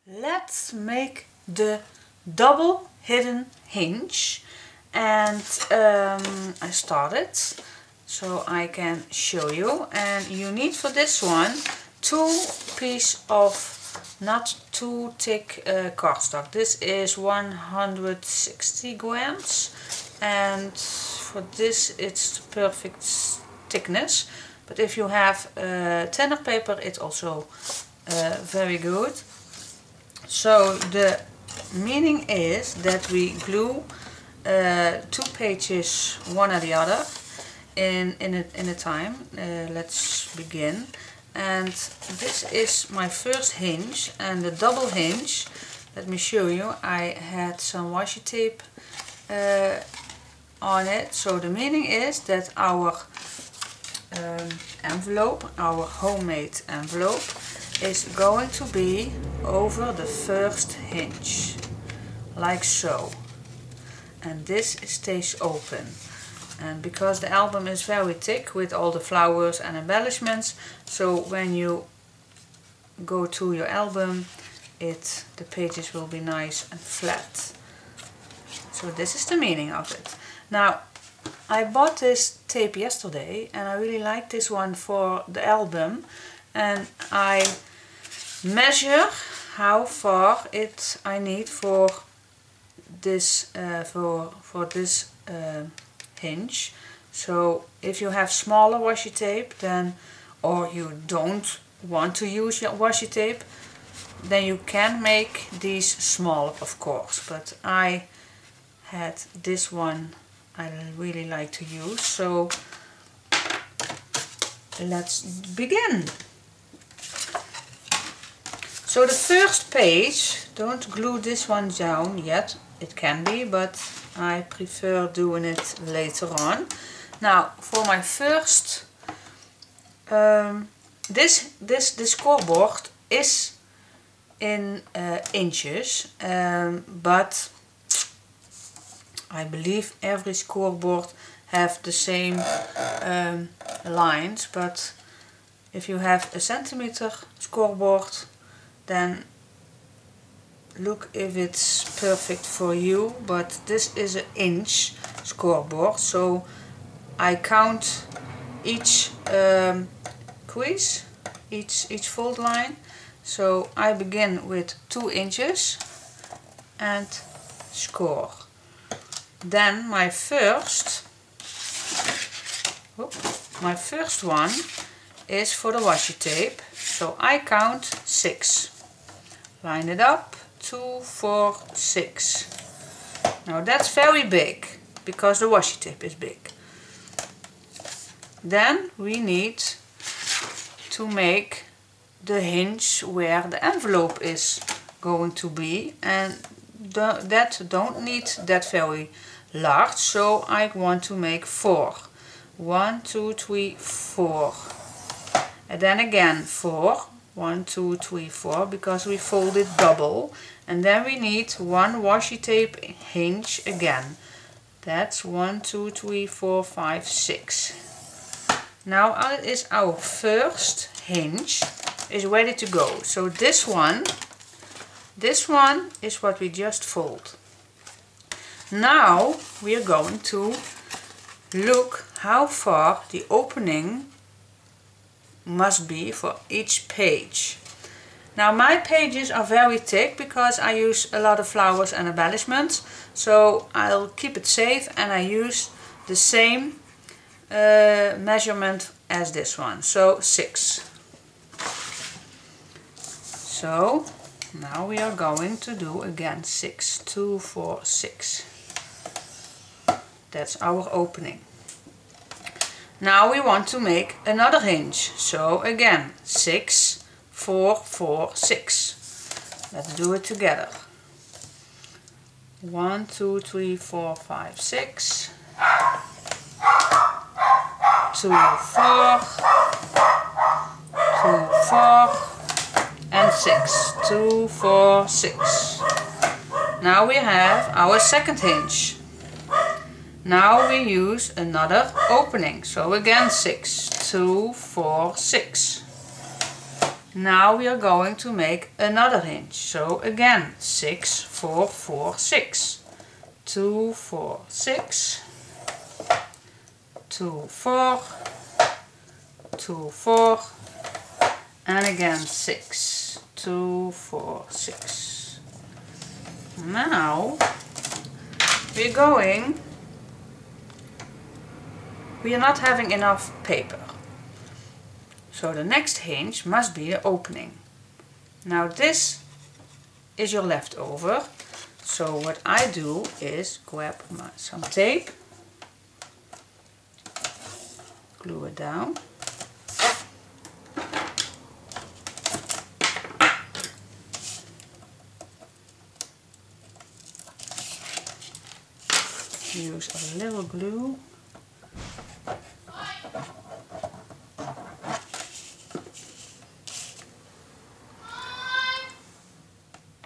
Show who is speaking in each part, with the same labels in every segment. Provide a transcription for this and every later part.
Speaker 1: Let's make the double hidden hinge, and I started so I can show you. And you need for this one 2 pieces of not too thick cardstock. This is 160 grams, and for this it's the perfect thickness. But if you have thinner paper, it's also very good. So the meaning is that we glue 2 pages one at the other in a time. Let's begin. And this is my first hinge, and the double hinge, let me show you. I had some washi tape on it. So the meaning is that our envelope, our homemade envelope, is going to be over the first hinge, like so, and this stays open. And because the album is very thick with all the flowers and embellishments, so when you go to your album, the pages will be nice and flat. So this is the meaning of it. Now, I bought this tape yesterday and I really like this one for the album, and I measure how far I need for this hinge. So if you have smaller washi tape, then, or you don't want to use your washi tape, then you can make these smaller, of course. But I had this one I really like to use, so let's begin. So the first page, don't glue this one down yet. It can be, but I prefer doing it later on. Now for my first, this scoreboard is in inches, but I believe every scoreboard have the same lines. But if you have a centimeter scoreboard, then look if it's perfect for you. But this is an inch scoreboard, so I count each crease, each fold line. So I begin with 2 inches and score. Then my first one is for the washi tape, so I count 6. Line it up, 2, 4, 6. Now that's very big, because the washi tape is big. Then we need to make the hinge where the envelope is going to be, and that don't need that very large, so I want to make 4. 1, 2, 3, 4. And then again 4. 1, 2, 3, 4, because we fold it double. And then we need 1 washi tape hinge again. That's 1, 2, 3, 4, 5, 6. Now it is our first hinge is ready to go. So this one is what we just fold. Now we are going to look how far the opening must be for each page. Now my pages are very thick because I use a lot of flowers and embellishments, so I'll keep it safe, and I use the same measurement as this one, so 6. So now we are going to do again 6, 2, 4, 6. That's our opening. Now we want to make another hinge, so again 6, 4, 4, 6. Let's do it together. 1, 2, 3, 4, 5, 6. 2, 4, 2, 4, and 6. 2, 4, 6. Now we have our second hinge. Now we use another opening, so again 6, 2, 4, 6. Now we are going to make another hinge. So again, 6, 4, 4, 6. 2, 4, 6. 2, 4. 2, 4. And again 6. 2, 4, 6. Now we are not having enough paper. So the next hinge must be the opening. Now this is your leftover. So what I do is grab some tape, glue it down. Use a little glue.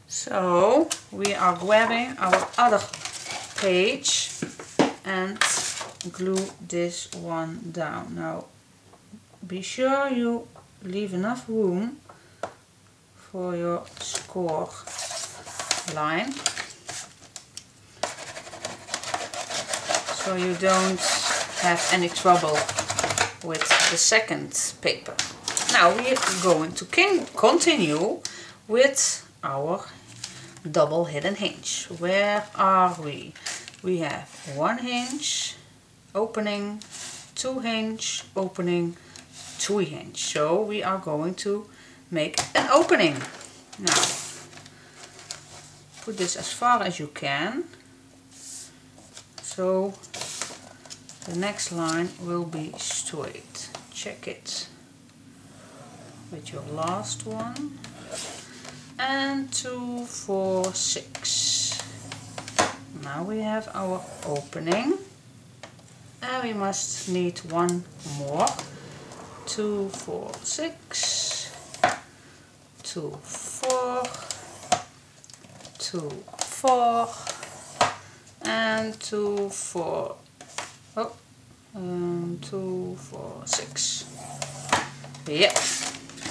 Speaker 1: So we are grabbing our other page and glue this one down. Now be sure you leave enough room for your score line, so you don't have any trouble with the second paper. Now we are going to continue with our double hidden hinge. Where are we? We have 1 hinge, opening, 2 hinge, opening, 2 hinge. So we are going to make an opening. Now put this as far as you can. So the next line will be straight. Check it with your last one. And 2, 4, 6. Now we have our opening. And we must need 1 more. 2, 4, 6. 2, 4. 2, 4. And 2, 4. Oh, 2, 4, 6. Yep.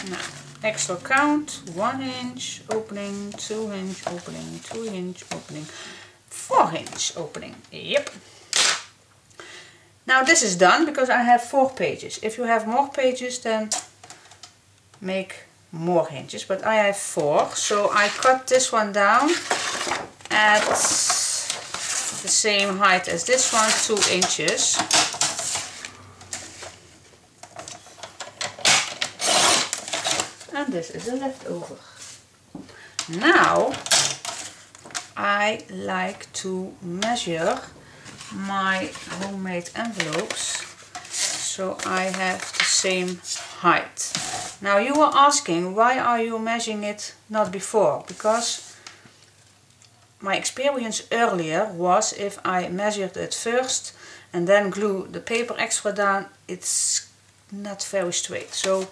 Speaker 1: Now extra count: 1 hinge, opening, 2 hinge, opening, 2 hinge, opening, 4 hinge, opening. Yep. Now this is done because I have 4 pages. If you have more pages, then make more hinges. But I have 4, so I cut this one down at the same height as this one, 2 inches. And this is a leftover. Now I like to measure my homemade envelopes so I have the same height. Now you are asking, why are you measuring it not before? Because my experience earlier was, if I measured it first and then glue the paper extra down, it's not very straight. So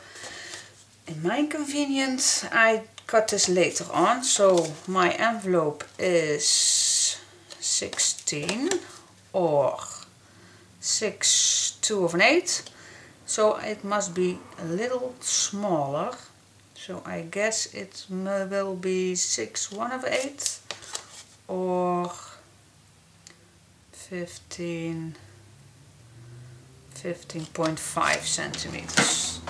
Speaker 1: in my convenience, I cut this later on. So my envelope is 16 or 6/2 so it must be a little smaller. So I guess it will be 6/1 or 15.5 centimeters.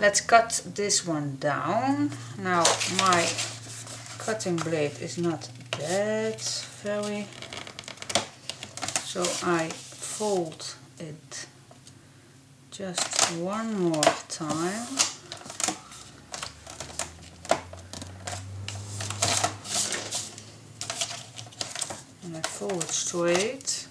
Speaker 1: Let's cut this one down. Now my cutting blade is not that very, so I fold it just one more time. And I fold it straight.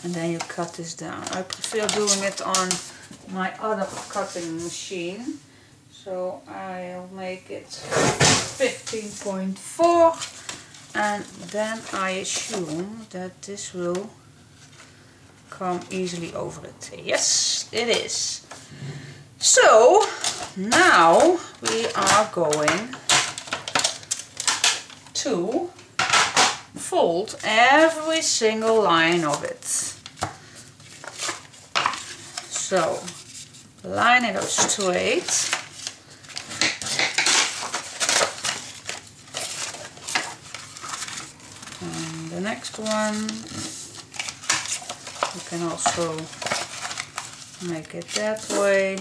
Speaker 1: And then you cut this down. I prefer doing it on my other cutting machine. So I'll make it 15.4, and then I assume that this will come easily over it. Yes, it is. So now we are going to fold every single line of it. So line it up straight. And the next one, you can also make it that way,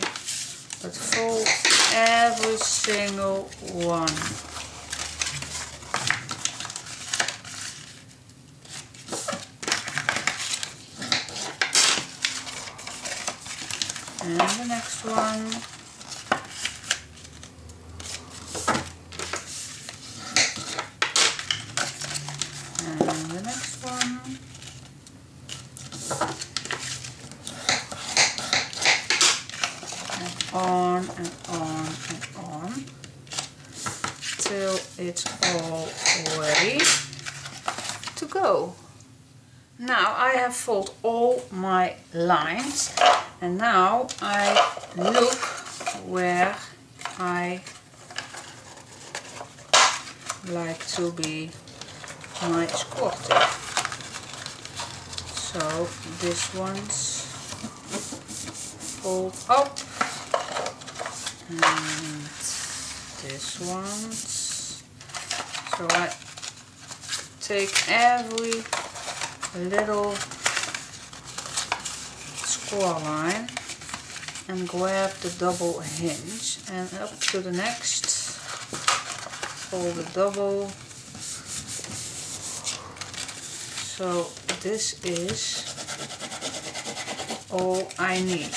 Speaker 1: but fold every single one. And the next one. And the next one. And on and on and on till it's all ready to go. Now I have folded all my lines, and now I look where I like to be my score tape. So this one's fold up, and this one's. So I take every little score line and grab the double hinge, and up to the next, fold the double. So this is all I need,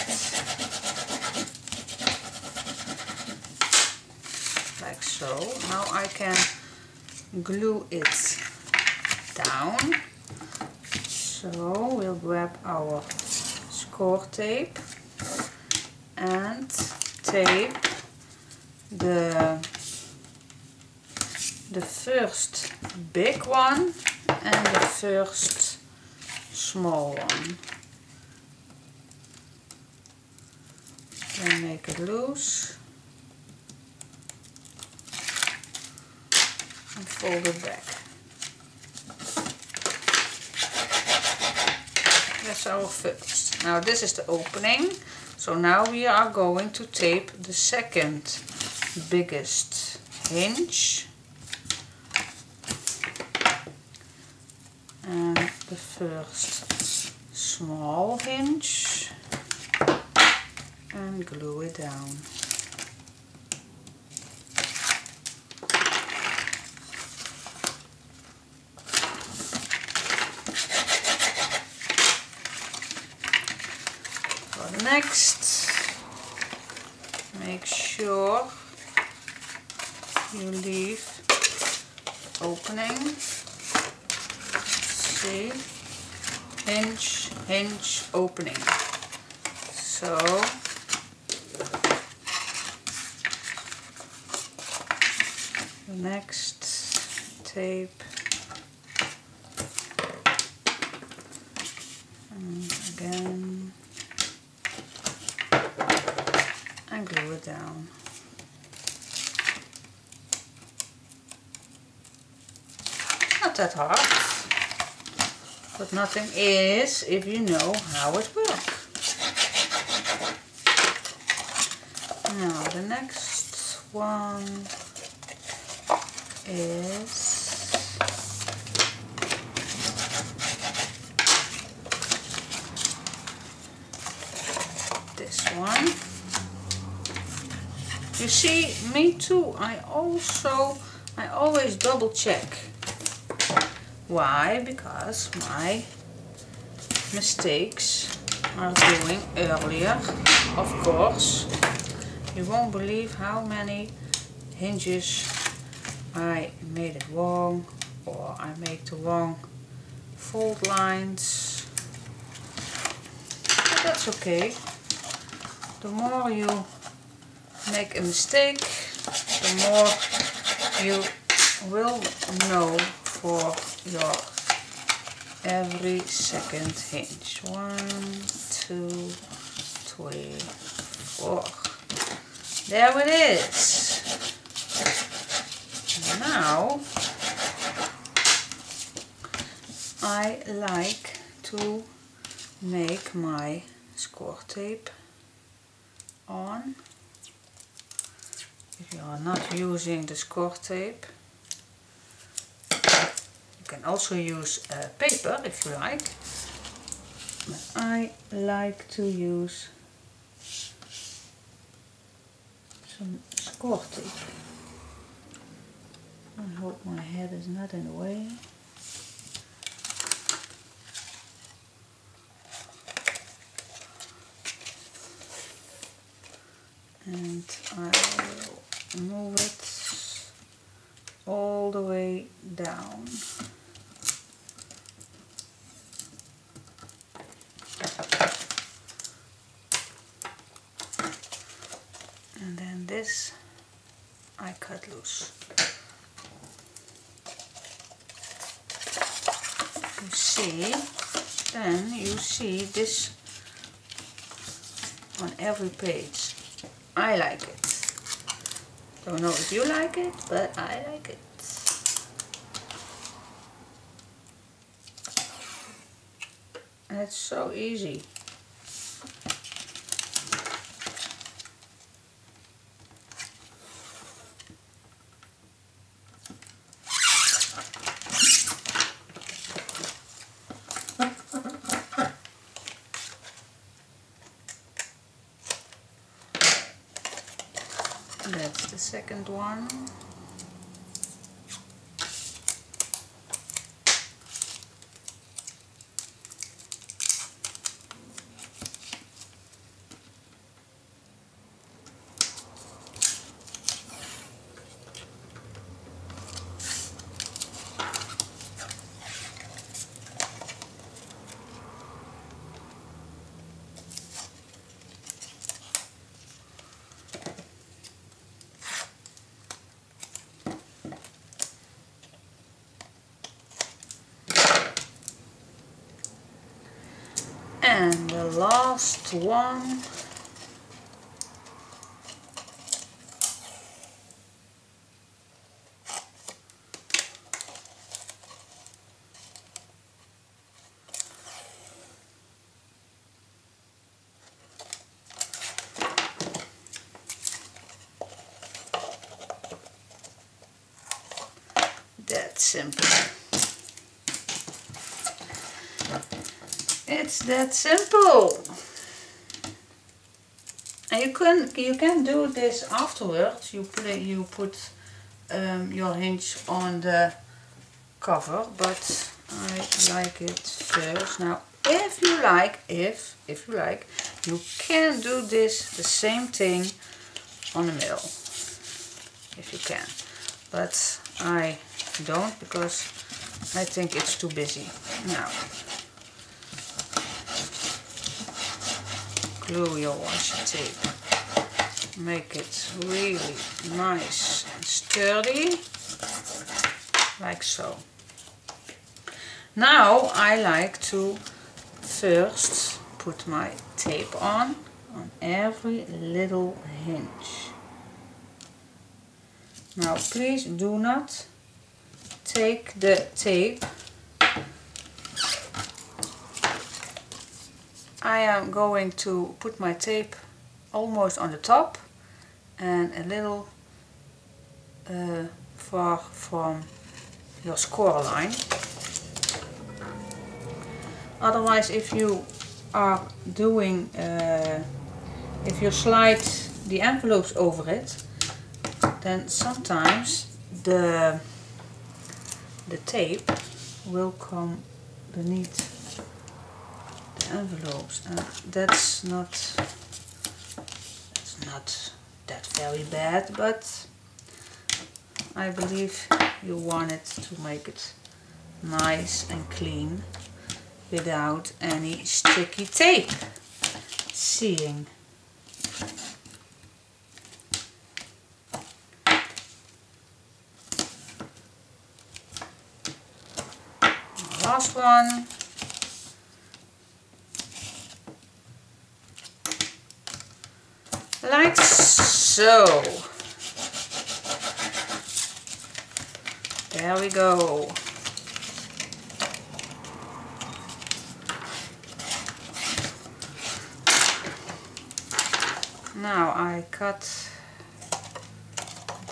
Speaker 1: like so. Now I can glue it down. So we'll grab our score tape and tape the first big one and the first small one. Then make it loose and fold it back. That's our first. Now this is the opening. So now we are going to tape the second biggest hinge and the first small hinge and glue it down. Next, make sure you leave opening. See, hinge, hinge, opening. So next, tape and again. And glue it down. Not that hard, but nothing is if you know how it works. Now the next one is this one. You see, me too, I always double check. Why? Because my mistakes are doing earlier, of course. You won't believe how many hinges I made it wrong, or I make the wrong fold lines. But that's okay. The more you make a mistake, the more you will know for your every second hinge. 1, 2, 3, 4. There it is. Now I like to make my score tape on. If you are not using the score tape, you can also use paper if you like, but I like to use some score tape. I hope my head is not in the way. And I will move it all the way down. And then this I cut loose. You see, then you see this on every page. I like it. Don't know if you like it, but I like it. And it's so easy. That's the second one. And the last one. That's simple. It's that simple. And you can do this afterwards. You put your hinge on the cover, but I like it first. Now, if you like, you can do this the same thing on the middle, if you can. But I don't, because I think it's too busy. Now, glue your washi tape. Make it really nice and sturdy, like so. Now I like to first put my tape on every little hinge. Now please do not take the tape. I am going to put my tape almost on the top and a little far from your score line. Otherwise, if you are doing, if you slide the envelopes over it, then sometimes the tape will come beneath envelopes, and that's not that very bad, but I believe you want it to make it nice and clean without any sticky tape seeing. Last one. Like so. There we go. Now I cut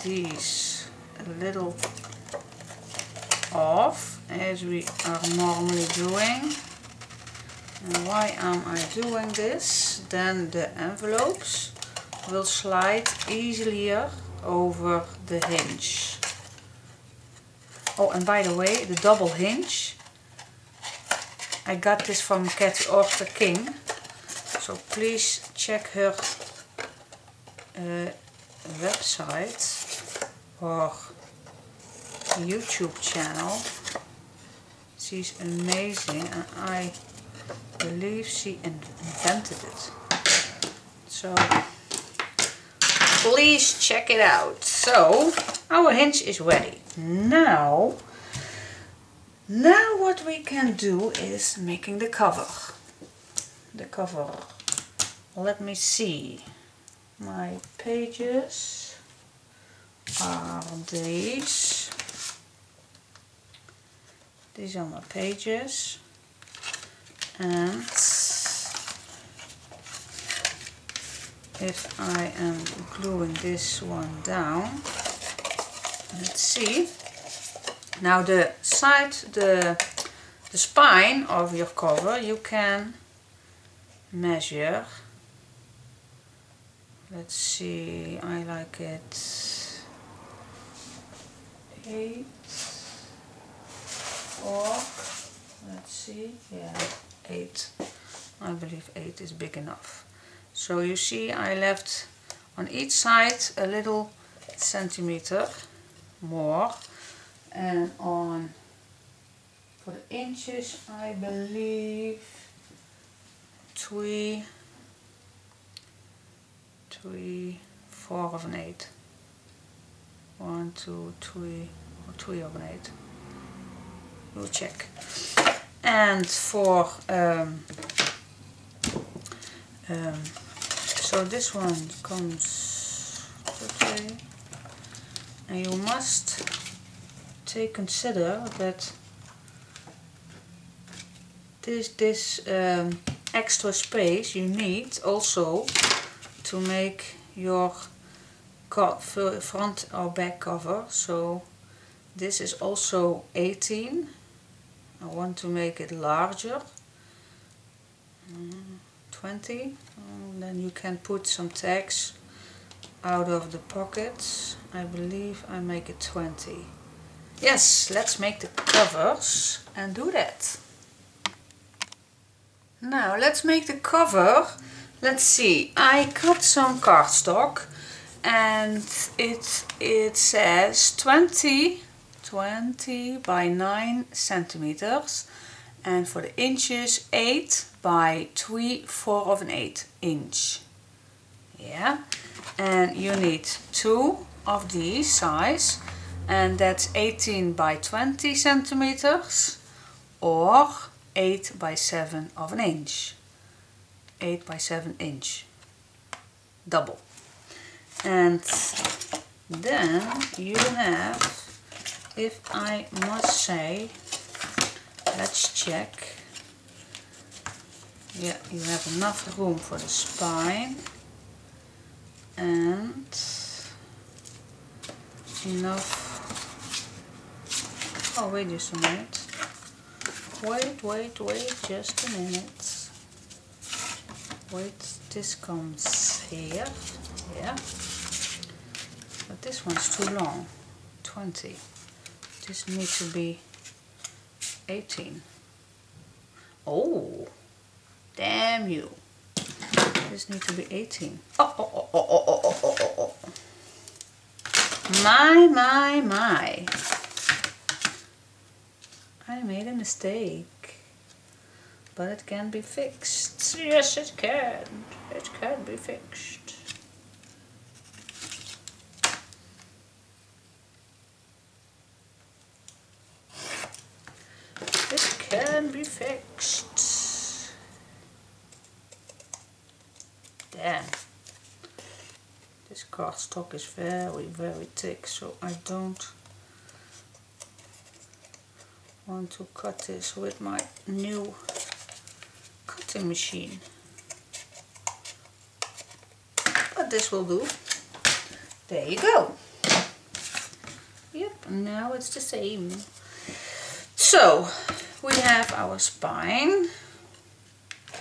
Speaker 1: these a little off as we are normally doing. And why am I doing this? Then the envelopes will slide easier over the hinge. Oh, and by the way, the double hinge, I got this from Cat Orther King, so please check her website or YouTube channel. She's amazing, and I believe she invented it. So please check it out. So our hinge is ready. Now what we can do is making the cover. The cover. Let me see. My pages are these. These are my pages. And if I am gluing this one down, let's see. Now the side, the spine of your cover, you can measure. Let's see, I like it 8 or let's see, yeah, 8. I believe 8 is big enough. So you see, I left on each side a little centimeter more, and on for the inches I believe 3/4 of an 8. 1, 2, 3, or 3 of an 8. We'll check. And for so this one comes okay, and you must consider that this extra space you need also to make your front or back cover. So this is also 18. I want to make it larger. 20. Then you can put some tags out of the pockets. I believe I make it 20. Yes, let's make the covers and do that. Now let's make the cover. Let's see, I cut some cardstock and it says 20 by 9 centimeters, and for the inches 8 by 3/4 of an 8 inch. Yeah, and you need 2 of these size, and that's 18 by 20 centimeters or 8 by 7 of an inch. 8 by 7 inch. Double. And then you have, if I must say, let's check. Yeah, you have enough room for the spine and enough. Oh, wait just a minute. Wait just a minute. Wait, this comes here. Yeah. But this one's too long. 20. This needs to be 18. Oh, damn you. This needs to be 18. Oh. My. I made a mistake. But it can be fixed. Yes, it can. It can be fixed. It can be fixed. Damn. This cardstock is very, very thick, so I don't want to cut this with my new cutting machine. But but this will do. There you go. Yep, now it's the same. So we have our spine.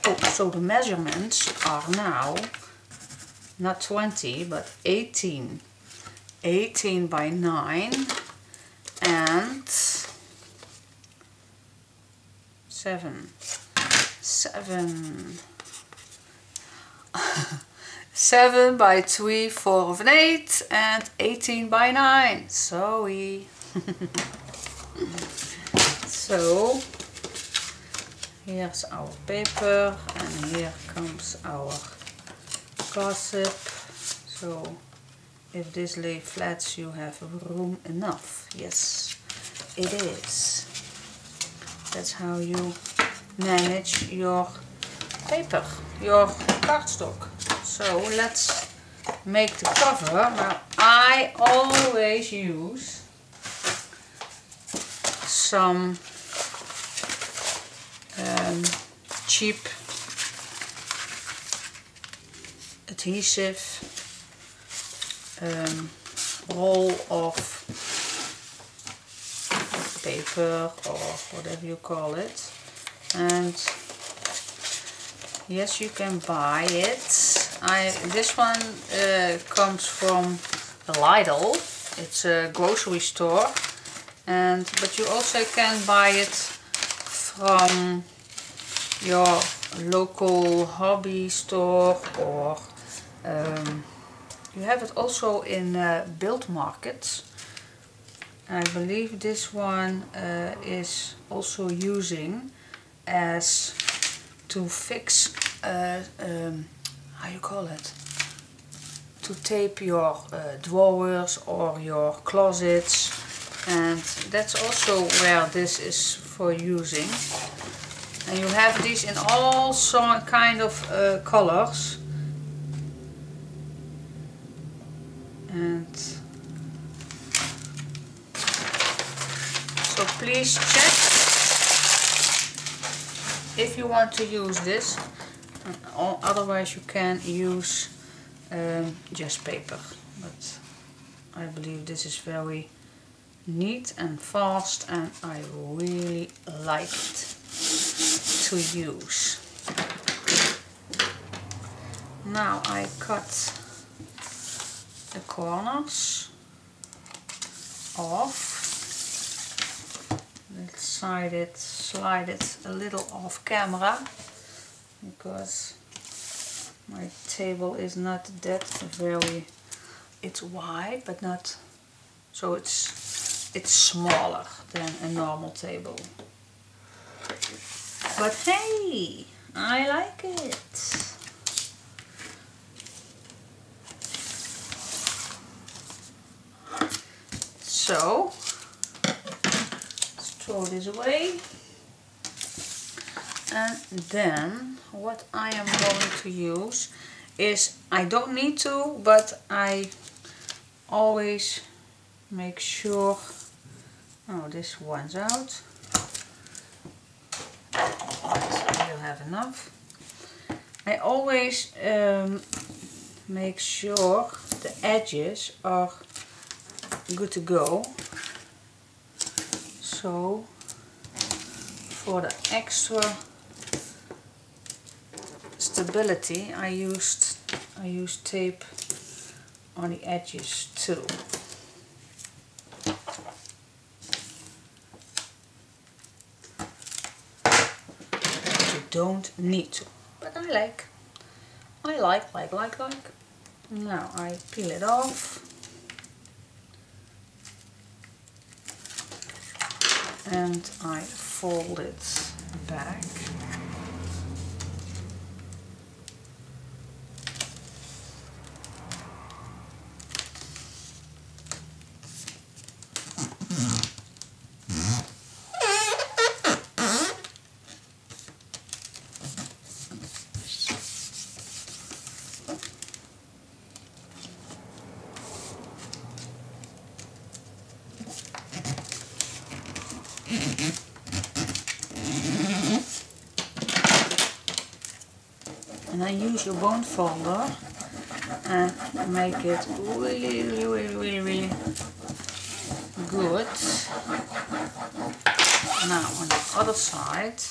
Speaker 1: Oh, so the measurements are now not 20 but 18. 18 by 9 and 7 by 3 4/8 and 18 by 9. Sorry. So here's our paper and here comes our gossip. So if this lay flat, you have room enough. Yes, it is. That's how you manage your paper, your cardstock. So let's make the cover. Now I always use some cheap adhesive roll of paper or whatever you call it, and yes, you can buy it. This one comes from Lidl. It's a grocery store, but you also can buy it from your local hobby store, or you have it also in build markets. I believe this one is also using as to fix how you call it, to tape your drawers or your closets, and that's also where this is for using. And you have these in all kind of colors, and so please check if you want to use this. Otherwise you can use just paper, but I believe this is very neat and fast and I really like it to use. Now I cut the corners off. Let's slide it a little off camera, because my table is not that very, it's wide but not, so it's smaller than a normal table. But hey, I like it. So let's throw this away. And then what I am going to use is, I don't need to, but I always make sure, oh, this one's out. We'll have enough. I always make sure the edges are good to go. So for the extra stability, I used tape on the edges too. You don't need to, but I like. Now I peel it off. And I fold it back. And I use your bone folder and make it really good. Now on the other side.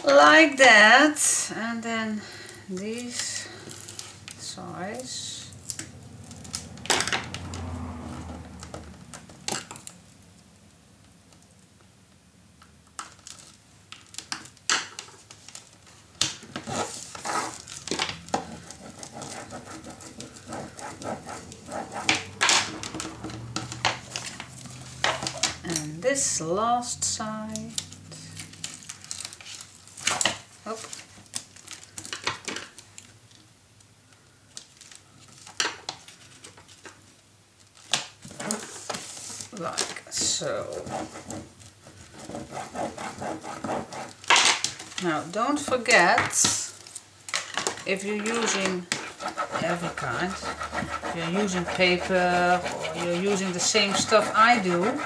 Speaker 1: Like that, and then these size. And this last side. Up. Like so. Now don't forget, if you're using every kind, if you're using paper or you're using the same stuff I do,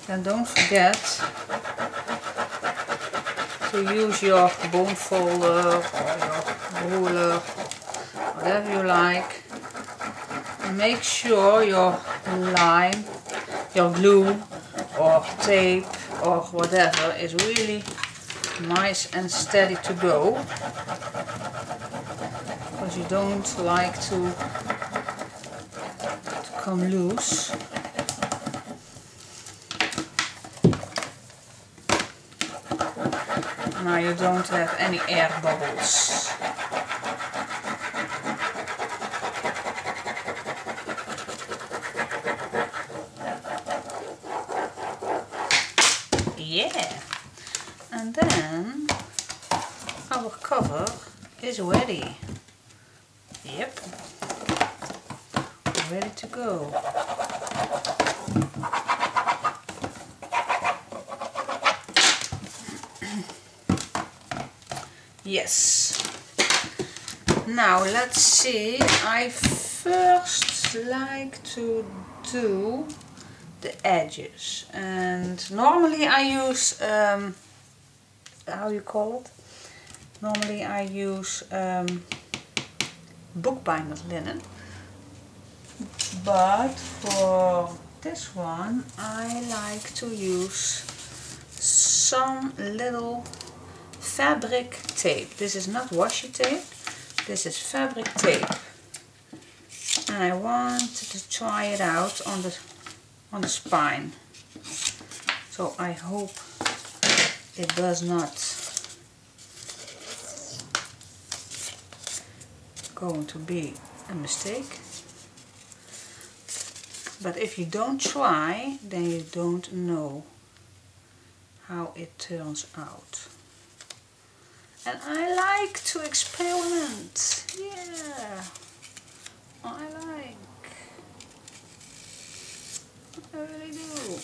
Speaker 1: then don't forget to use your bone folder or your ruler, whatever you like. Make sure your line, your glue or tape or whatever is really nice and steady to go, because you don't like to come loose. Now you don't have any air bubbles. Yeah, and then our cover is ready. Yep, ready to go. Yes. Now let's see. I first like to do the edges, and normally I use how you call it? Normally I use bookbinder's linen, but for this one I like to use some little fabric tape. This is not washi tape, this is fabric tape, and I wanted to try it out on the spine. So I hope it does not going to be a mistake. But if you don't try, then you don't know how it turns out. And I like to experiment. Yeah, I really do.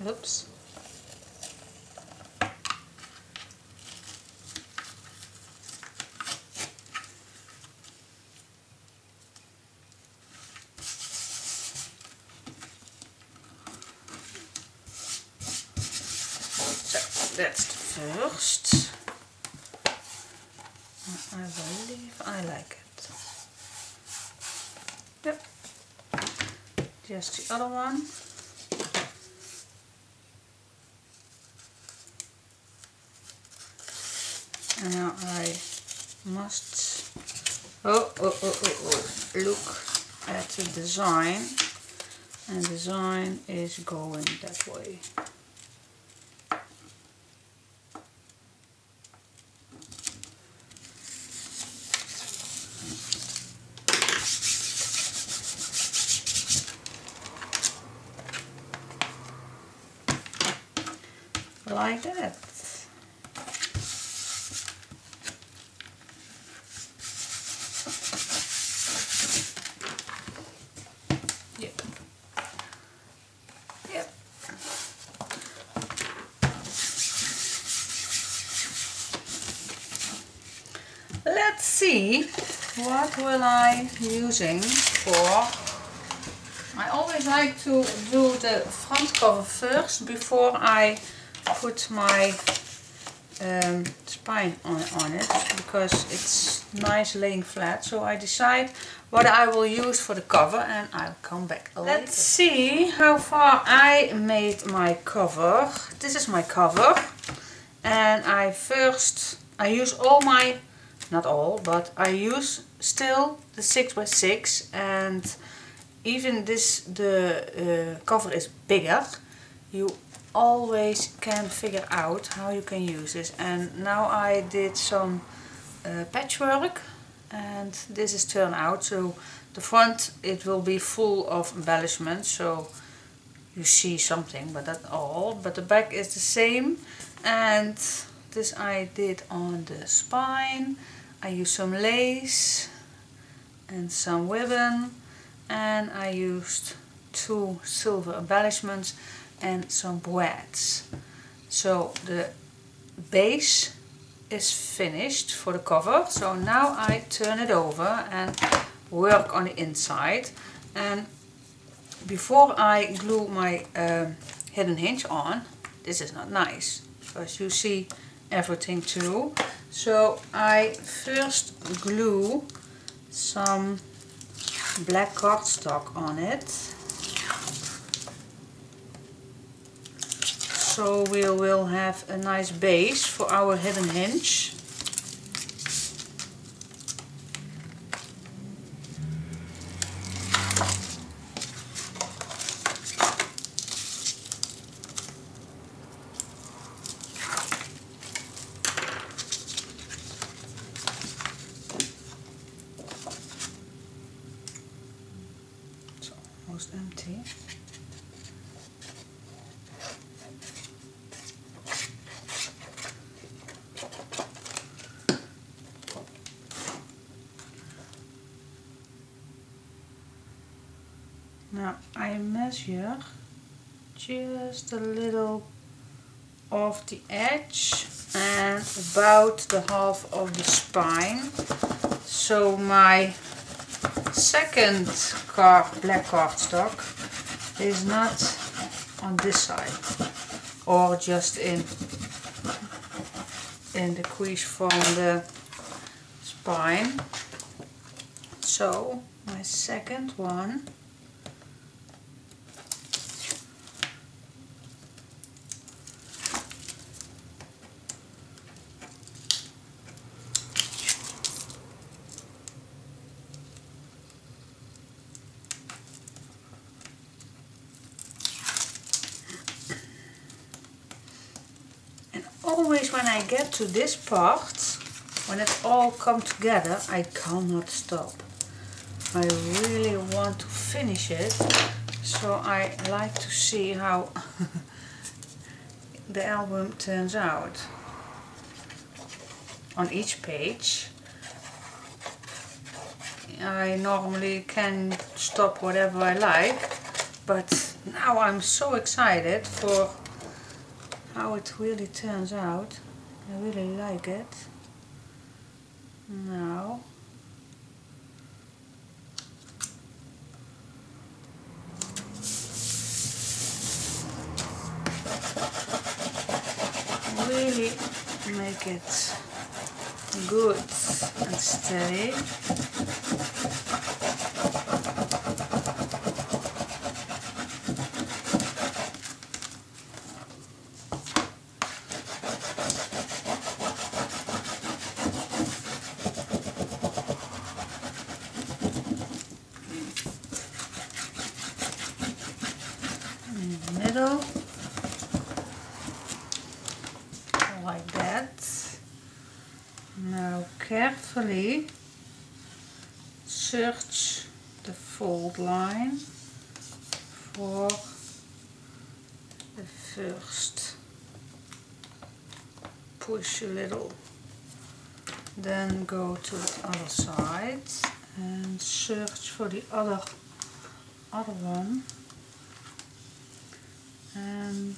Speaker 1: Oops. That's the first. I believe I like it. Yep. Just the other one. And now I must look at the design, and design is going that way. like that. Yep. Yep. Let's see, what will I using for? I always like to do the front cover first before I put my spine on it, because it's nice laying flat. So I decide what I will use for the cover and I'll come back later. Let's see how far I made my cover. This is my cover, and I use all my, not all, but I use still the 6x6, and even the cover is bigger. You always can figure out how you can use this. And now I did some patchwork, and this is turned out. So the front, it will be full of embellishments, so you see something, but that's all. But the back is the same, and this I did on the spine. I used some lace and some ribbon, and I used 2 silver embellishments and some braids. So the base is finished for the cover. So now I turn it over and work on the inside. And before I glue my hidden hinge on, this is not nice, because you see everything too. So I first glue some black cardstock on it, so we will have a nice base for our hidden hinge. It's almost empty. Now I measure just a little off the edge and about the half of the spine. So my second black cardstock is not on this side, or just in the crease from the spine. So my second one always when I get to this part, when it all comes together, I cannot stop. I really want to finish it, so I like to see how the album turns out on each page. I normally can stop whatever I like, but now I'm so excited for how it really turns out. I really like it. Now really make it good and steady. In the middle, like that. Now carefully search the fold line for the first push a little, then go to the other side and search for the other one and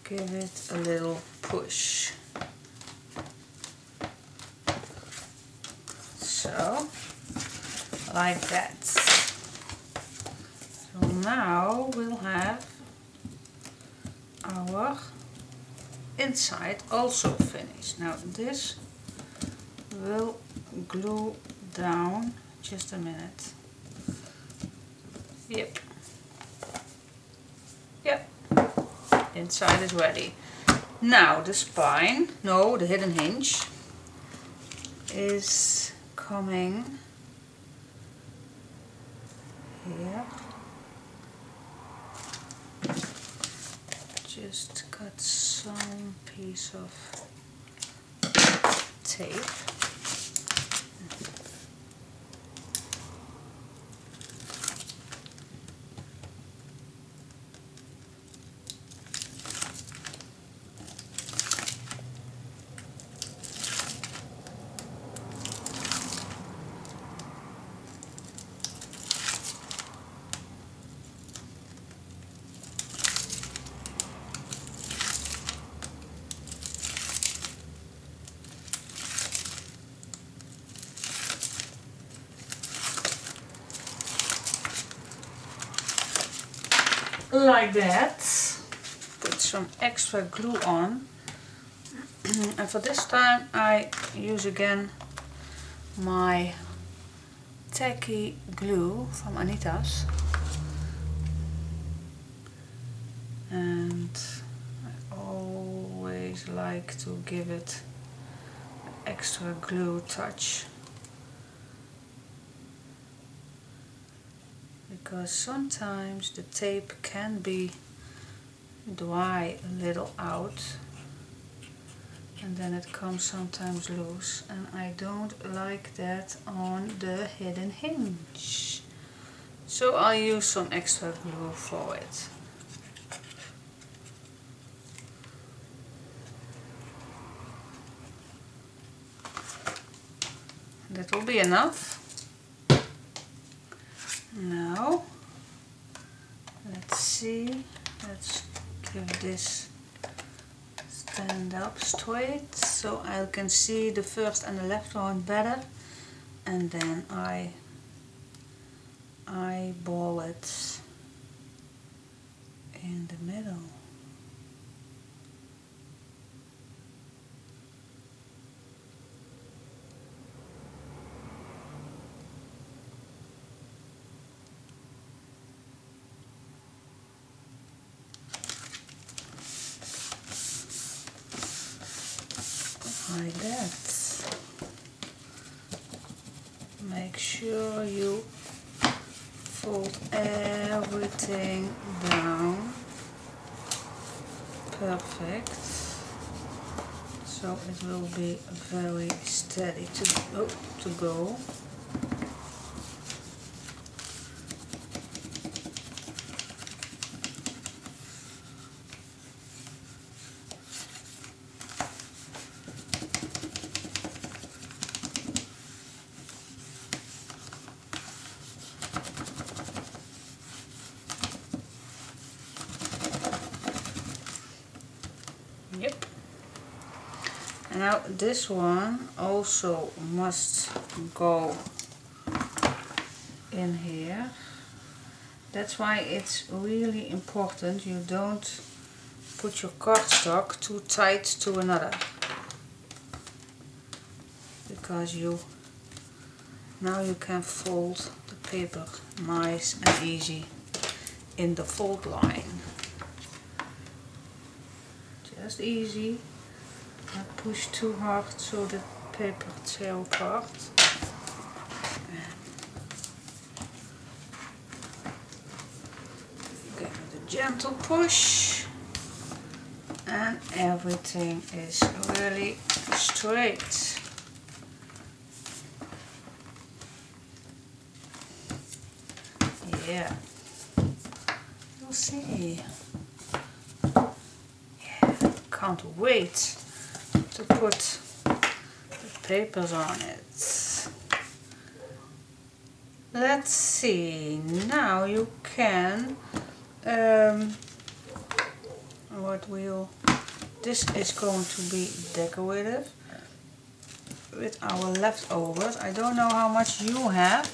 Speaker 1: give it a little push. So, like that. So now we'll have our inside also finished. Now this will glue down. Just a minute. Yep. Yep. Inside is ready. Now the spine, no, the hidden hinge is coming here. Just cut some piece of tape. Like that. Put some extra glue on, and for this time I use again my tacky glue from Anita's, and I always like to give it an extra glue touch, because sometimes the tape can be dry a little out and then it comes sometimes loose, and I don't like that on the hidden hinge. So I'll use some extra glue for it. That will be enough. Now, let's see, let's give this stand up straight so I can see the first and the left one better, and then I eyeball it in the middle. Like that. Make sure you fold everything down. Perfect. So it will be very steady to go. Yep. And now this one also must go in here. That's why it's really important you don't put your cardstock too tight to another, because now you can fold the paper nice and easy in the fold line. Just easy, not push too hard so the paper tear apart. Give it a gentle push and everything is really straight. Yeah, you'll see. can't wait to put the papers on it. Let's see, now you can, this is going to be decorative with our leftovers. I don't know how much you have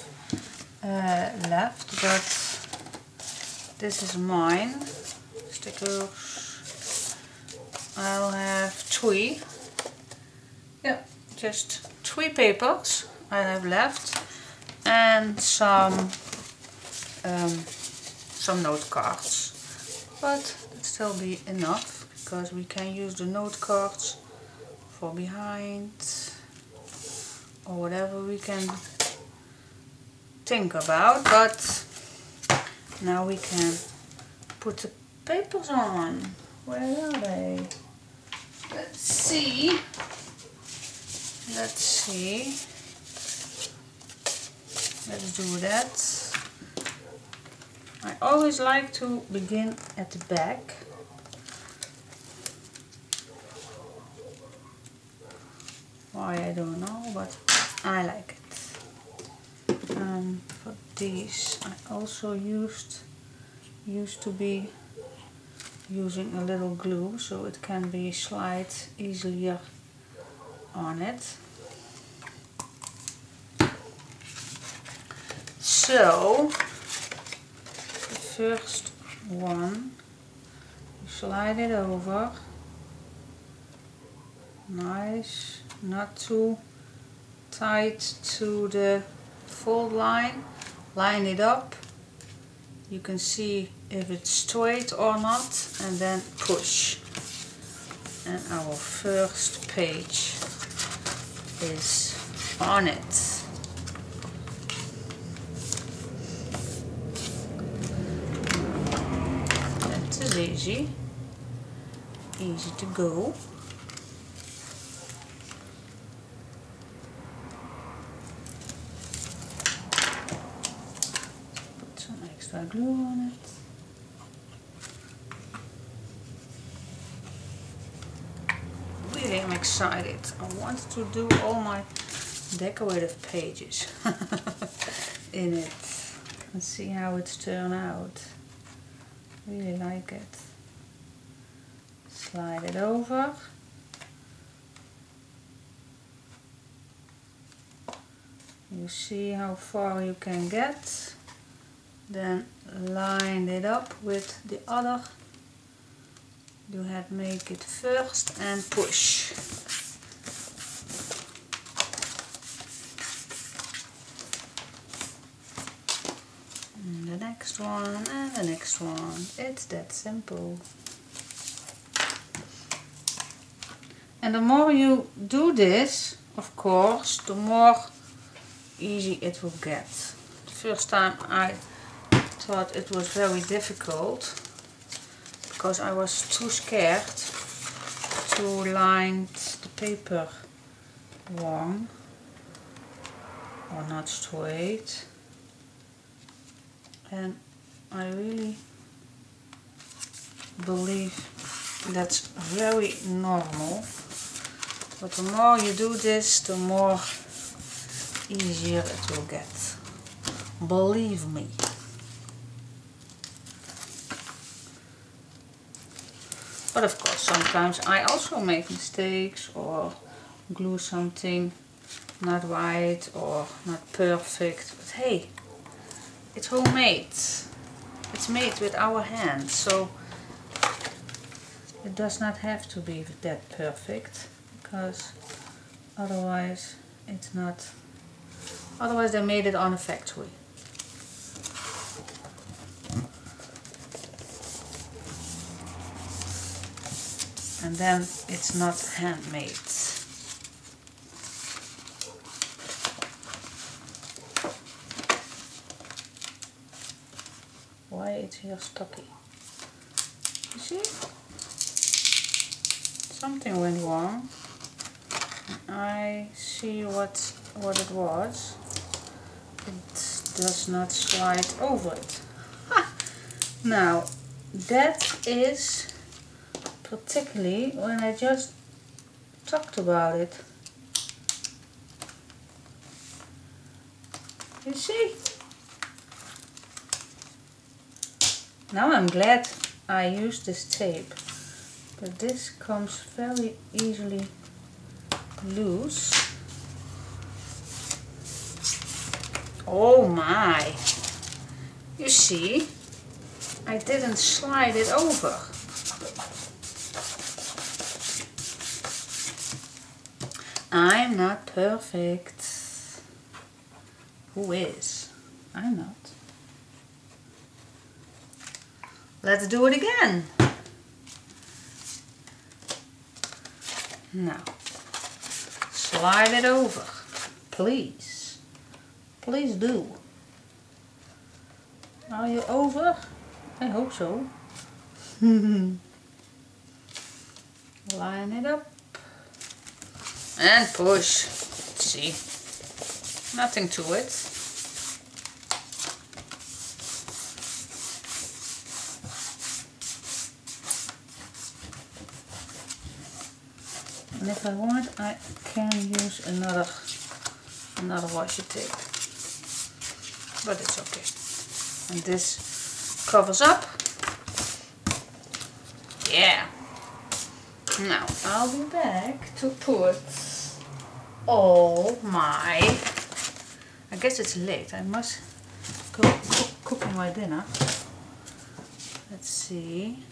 Speaker 1: left, but this is mine. Stickers. I'll have 3. Yeah, just 3 papers I have left, and some note cards. But it'll still be enough, because we can use the note cards for behind or whatever we can think about. But now we can put the papers on. Where are they? Let's see. Let's do that. I always like to begin at the back. Why, I don't know, but I like it. For these I also used to be using a little glue, so it can be slide easier on it. So the first one, you slide it over. Nice, not too tight to the fold line. Line it up. You can see if it's straight or not, and then push. And our first page is on it. That is easy to go. Extra glue on it. Really, I'm excited. I want to do all my decorative pages in it and see how it's turned out. Really like it. Slide it over. You see how far you can get. Then line it up with the other. You have to make it first and push. And the next one and the next one. It's that simple. And the more you do this, of course, the more easy it will get. The first time I thought it was very difficult because I was too scared to line the paper wrong or not straight, and I really believe that's very normal, but the more you do this, the more easier it will get, believe me. But of course, sometimes I also make mistakes or glue something not right or not perfect. But hey, it's homemade. It's made with our hands, so it does not have to be that perfect, because otherwise it's not. Otherwise they made it on a factory. And then it's not handmade. Why it's here stucky? You see? Something went wrong. I see what it was. It does not slide over it. Ha! Now that is particularly when I just talked about it. You see? Now I'm glad I used this tape, but this comes very easily loose. Oh my! You see, I didn't slide it over. I'm not perfect. Who is? I'm not. Let's do it again. Now, slide it over, please. Please do. Are you over? I hope so. Line it up and push. See, nothing to it. And if I want, I can use another washi tape, but it's okay. And this covers up. Yeah. Now I'll be back to put all my. I guess it's late. I must go cooking my dinner. Let's see.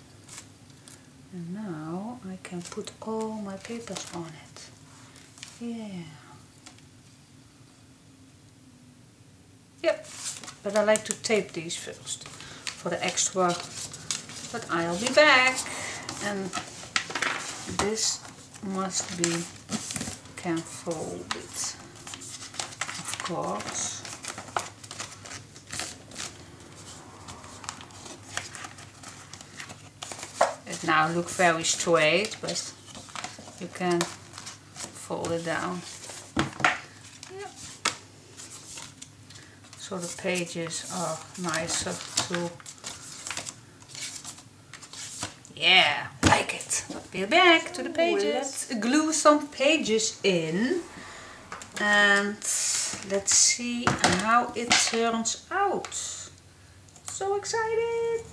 Speaker 1: And now I can put all my papers on it. Yeah. Yep. But I like to tape these first for the extra. But I'll be back. And this must be can fold it. Of course. It now looks very straight, but you can fold it down. Yep. So the pages are nicer too. Yeah, like it. Be back to the pages. Let's glue some pages in and let's see how it turns out. So excited!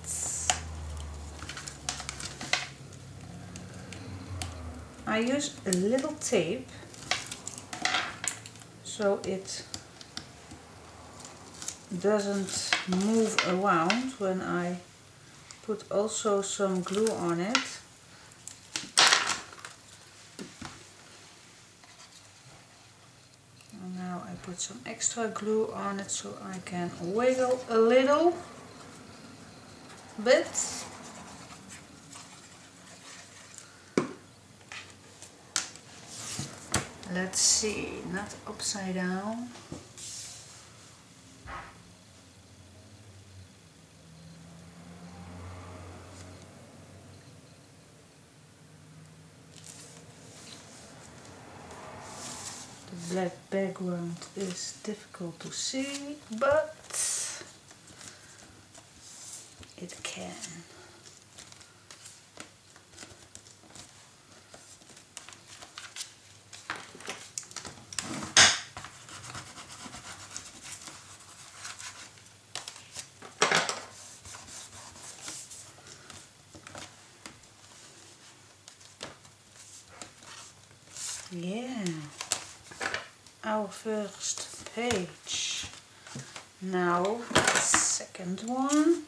Speaker 1: I use a little tape so it doesn't move around when I put also some glue on it. And now I put some extra glue on it so I can wiggle a little bit. Let's see, not upside down. The black background is difficult to see, but it can. Yeah, our first page. Now the second one.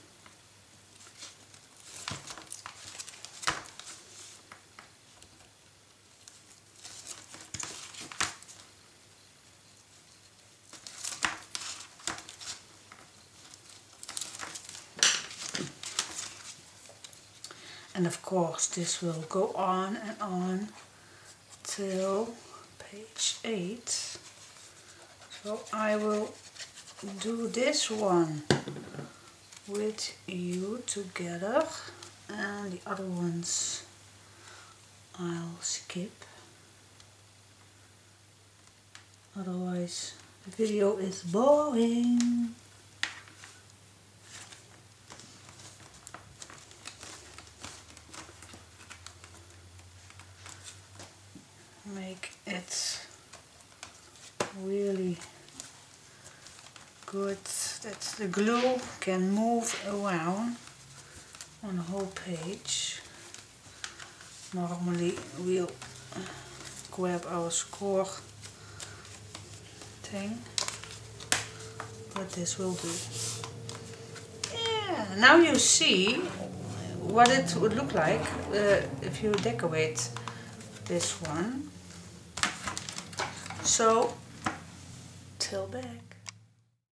Speaker 1: And of course this will go on and on till page 8. So I will do this one with you together and the other ones I'll skip. Otherwise the video is boring. make it really good that the glue can move around on the whole page. Normally we'll grab our score thing, but this will do. Yeah, now you see what it would look like if you decorate this one. So till back.